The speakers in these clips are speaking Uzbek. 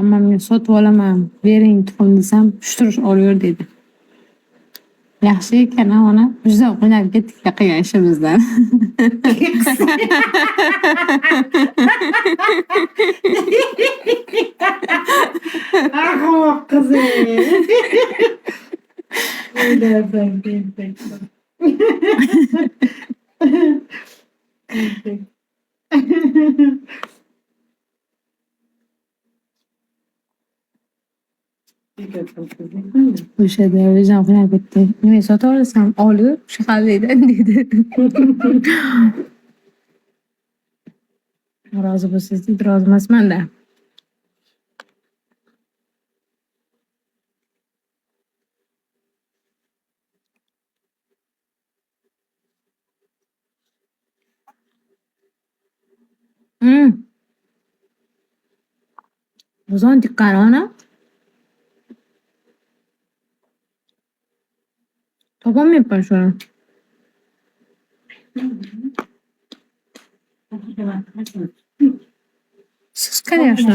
ammamga sotib olaman, bering tuxum desam, pushtirish olaver dedi. Yaxshi ekan, ona. Juda qiynalib ketdik qilgan ishimizdan. Ahmoq qiz. O'ylarsan, tentak. O'shada o'zim qiynalib ketdi. Nima sotib olasan? Olib, shu xariddan dedi. Rozi bo'lsangiz dedi, rozi emasman-da. Bozon tiqqan ona. Topolmayapman shuni. Siz qarayapsiz.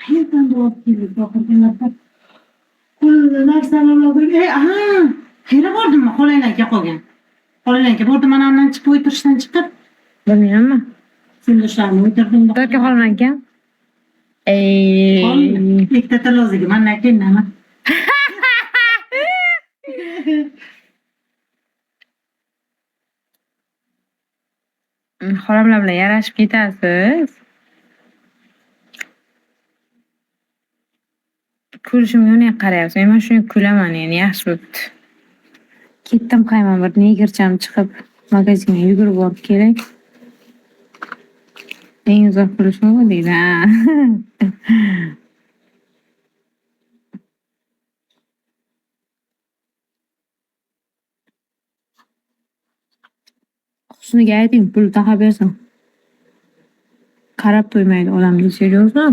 Qayerdan bo'lib keldi? Qo'lida narsalar olib, xayra bordimmi? Xolananka qolgan. Xolananka bordim, mana undan chiqib o'tirishdan chiqib. Bilmayman. Sindishlarni o'tirdim. Do'ka xolananka. Ikkita tilozigi mana kelnami? Xolamlar bilan yarashib ketasiz. Kulishimga uni qarayapsiz. Men shunga kulaman, yani yaxshi bo'pti. Ketdim qayman bir negircham chiqib magazinga yugurib borib kelay. Eng uzoq kulishim bu deydi. Husniga ayting, pul taqab bersin. Qarab to'ymaydi odamga, seriozmi?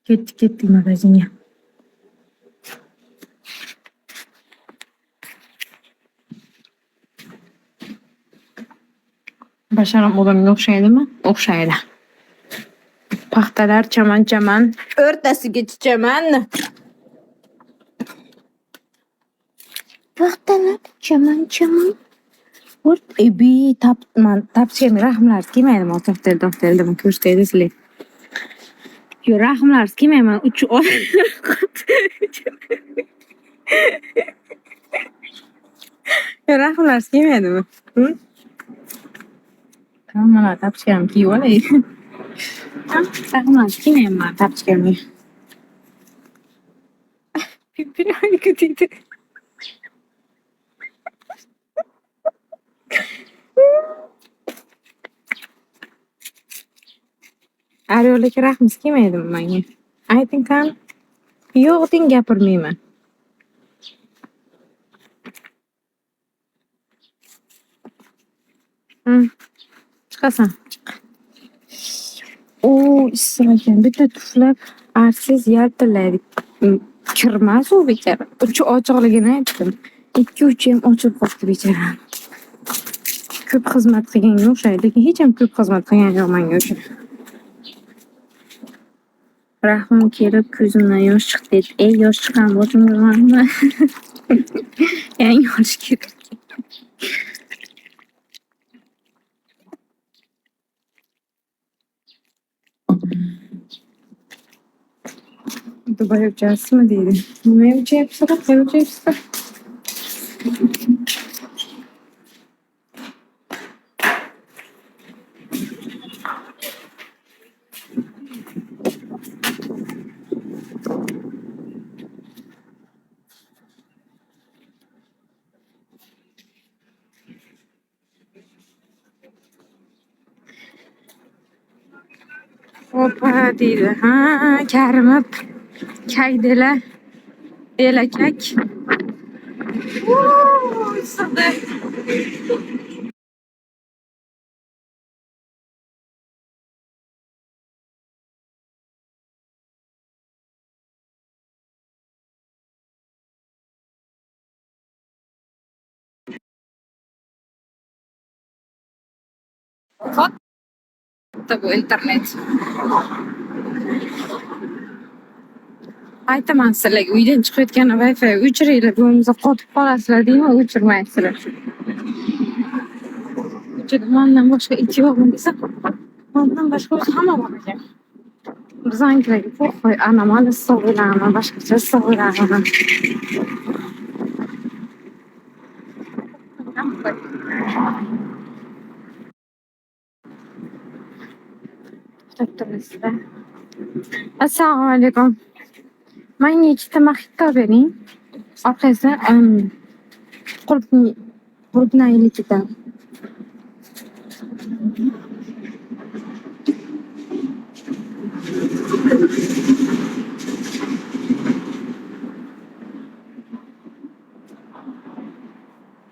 Ketdik magazinga. Basharam odamga o'xshaydimi? O'xshaydi. Paxtalar chaman-chaman, o'rtasiga chichaman. Paxtalar chaman-chaman. Tapchim rahmlar kelmaydi, to'xtaldim, ko'rsataydi sizlar. Yo, rahmlar kelmayman, uch Yo, rahmlar kelmaydimi? Mana tapchim kiyib olay. Rahmlar kelmayman tapchimga. Pippinoy ketdi. Aryo'lga rahmingiz kelmaydimi menga? Ayting qani? Yo'q deng, gapirmayman. Chiqasan. Issiq ekan. Bitta tuflab arsiz yaltillaydi. Kirmas u bechara. Uchi ochiqligini aytdim. 2-3 ham ochib qoldi bechara. Ko'p xizmat qilganga o'xshaydi, lekin hech ham ko'p xizmat qilgan yo'q menga o'sha. Rahmim kelib ko'zimdan yosh chiqdi. Yosh chiqqan bo'lsinmi? Yangi yosh kerak. Dubai uçarsın mı dedi. Nima uçayapsın? Qayerga uçayapsın? Hoppa deydi. Karimib kaydilar. Elakak. Issiqda. Katta bu internet. Aytaman sizlarga uydan chiqayotgan Wi-Fi o'chiringlar, bo'lmasa qotib qolasizlar deyman, o'chirmaysizlar. Ko'chada mandan boshqa it yo'qmi desam, mandan boshqa o'zi hamma bor ekan. Bizanikilarga qo'rqoy, anomal issiq o'ylanaman, boshqacha issiq o'ylanaman. To'xtab turasizlar. Assalomu alaykum. Menga ikkita mojito bering. Orqasidan qulupnayligidan.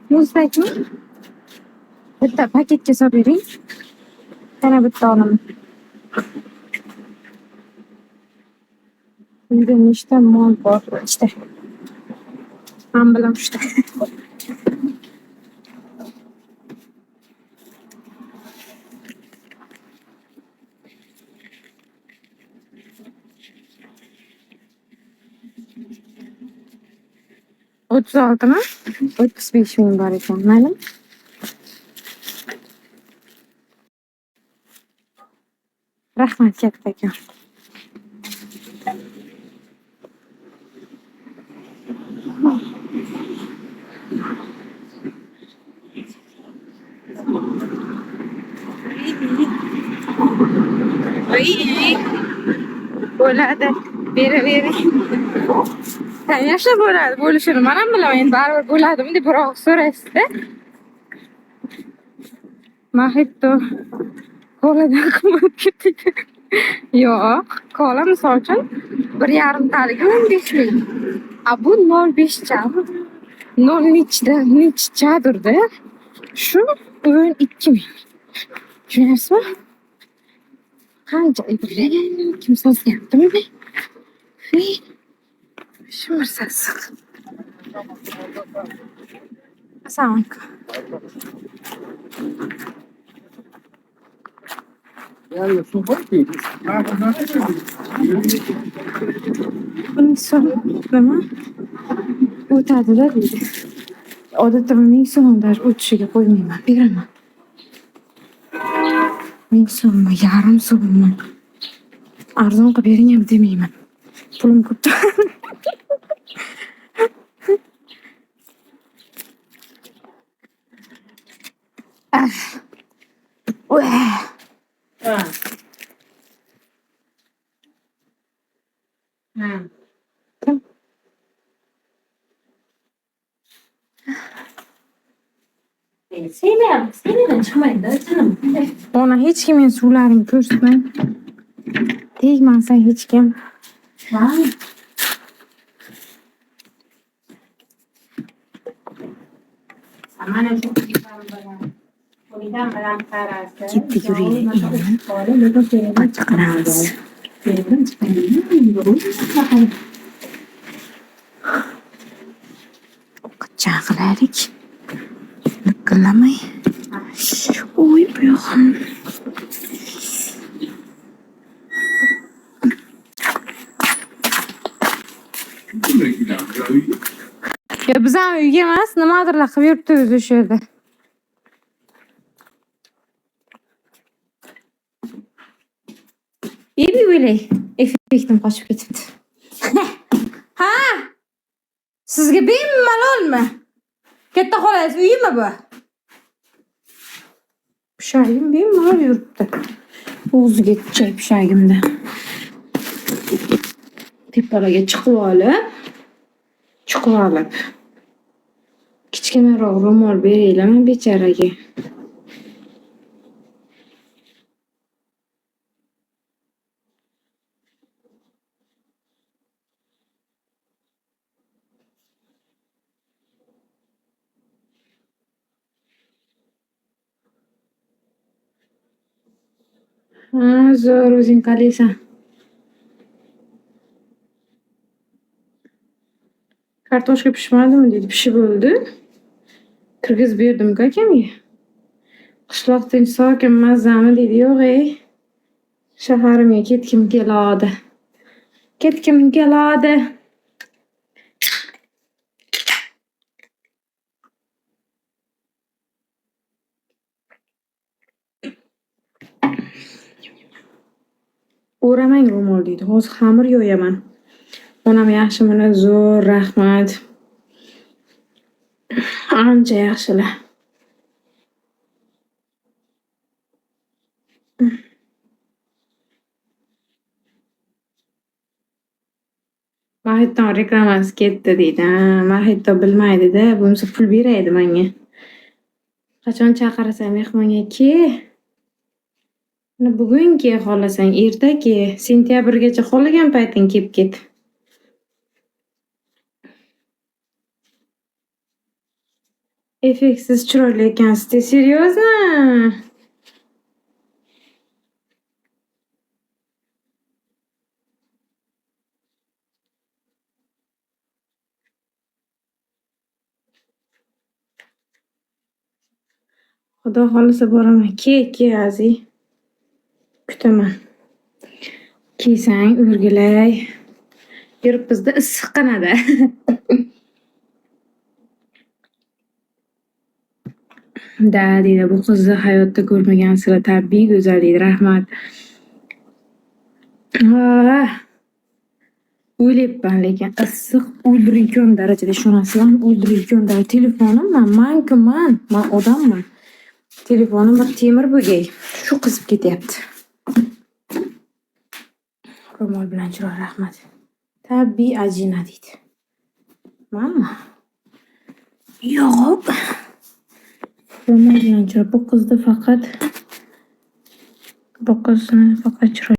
Muzdakmi? Bitta paketga solib bering. Yana bitta olaman. Uyda nechta mol bor? Ikkita. Men bilan uchta. O'ttiz oltimi? 35 ming bor ekan, mayli? Rahmat katta aka. Bo'ladi. Beravering. Конечно, bo'ladi. Bo'lishini men ham bilaman. Endi baribir bo'ladimi deb biroq so'raysiz-da. Mojito koladan qimmat ketdi. Yo'q, kola misol uchun 1,5 taligi 15 ming. A bu 0,5 cha. 0 nechadir-da. Shu 12 ming. Tushunyapsizmi? Qancha iblagan, kim sozyaptimi? Shimirsasiz. Assalomu alaykum. Buning so'mi nima? O'tadi-da deydi. Odatda 1000 so'mdan o'tishiga qo'ymayman, beraman. 1000 so'mmi, yarim so'mmi? Arzon qilib bering ham demayman. Pulim ko'p. Sendan chiqmaydi, canım. Ona hech kim men suvlarini ko'rsatmang. Tegmansan hech kim. Mana shu qo'lidan bilan qarasa. Ketdi yuringlar endi. Qancha qilamiz? Qancha qilaylik? Liqillamay. Oy, bu yo'g'im. Ya biz ham uyga emas, nimadirlar qilib yuribdi o'sha yerda. Ebi o'ylay, effektim qochib ketibdi. Ha? Sizga bemalolmi? Katta xolangiz uyimi bu? Pushagim bemalol yuribdi. O'ziga chay pushagimda. Tepalaga chiqib olib. Kichkinaroq ro'mol beraylarmi bechoraga. Zo'r o'zing qalaysan. Kartoshka pishmadimi deydi. Pishib bo'ldi. Kirgizib berdim akamga. Qishloq tinch, sokin, mazzami deydi. Yo'q, shaharimga ketgim keladi. Ketgim keladi. O'ramang ro'mol deydi. Hozir xamir yo'yaman. Onam yaxshimini? Zo'r, rahmat. Ancha yaxshilar. Mahitton reklamasi ketdi deydi. Mahitto bilmaydi-da, bo'lmasa pul beraydi menga. Qachon chaqirsa mehmonga ke. Bugun ke xohlasang, erta ke. Sentyabrgacha xohlagan payting kelib ket. Effektsiz chiroyli ekansiz, серьезно? Xudo xolisa boraman. Ke azi. Kutaman. Kiysang o'rgilay. Yuribmizda issiqqanada. Da deydi, bu qizni hayotda ko'rmagansizlar, tabiiy go'zal deydi. Rahmat. Ha. O'ylayapman, lekin issiq o'ldirayotgan darajada, ishonasizlarmi? O'ldirayotgan darajada. Telefonim man odamman. Telefonim bir temir bo'gay. Shu qizib ketyapti. Ro'mol bilan chiroy, rahmat. Tabiiy ajina deydi. Mana. Yo'q. Ro'mol bilan chiroy. Bu qizni faqat chiroy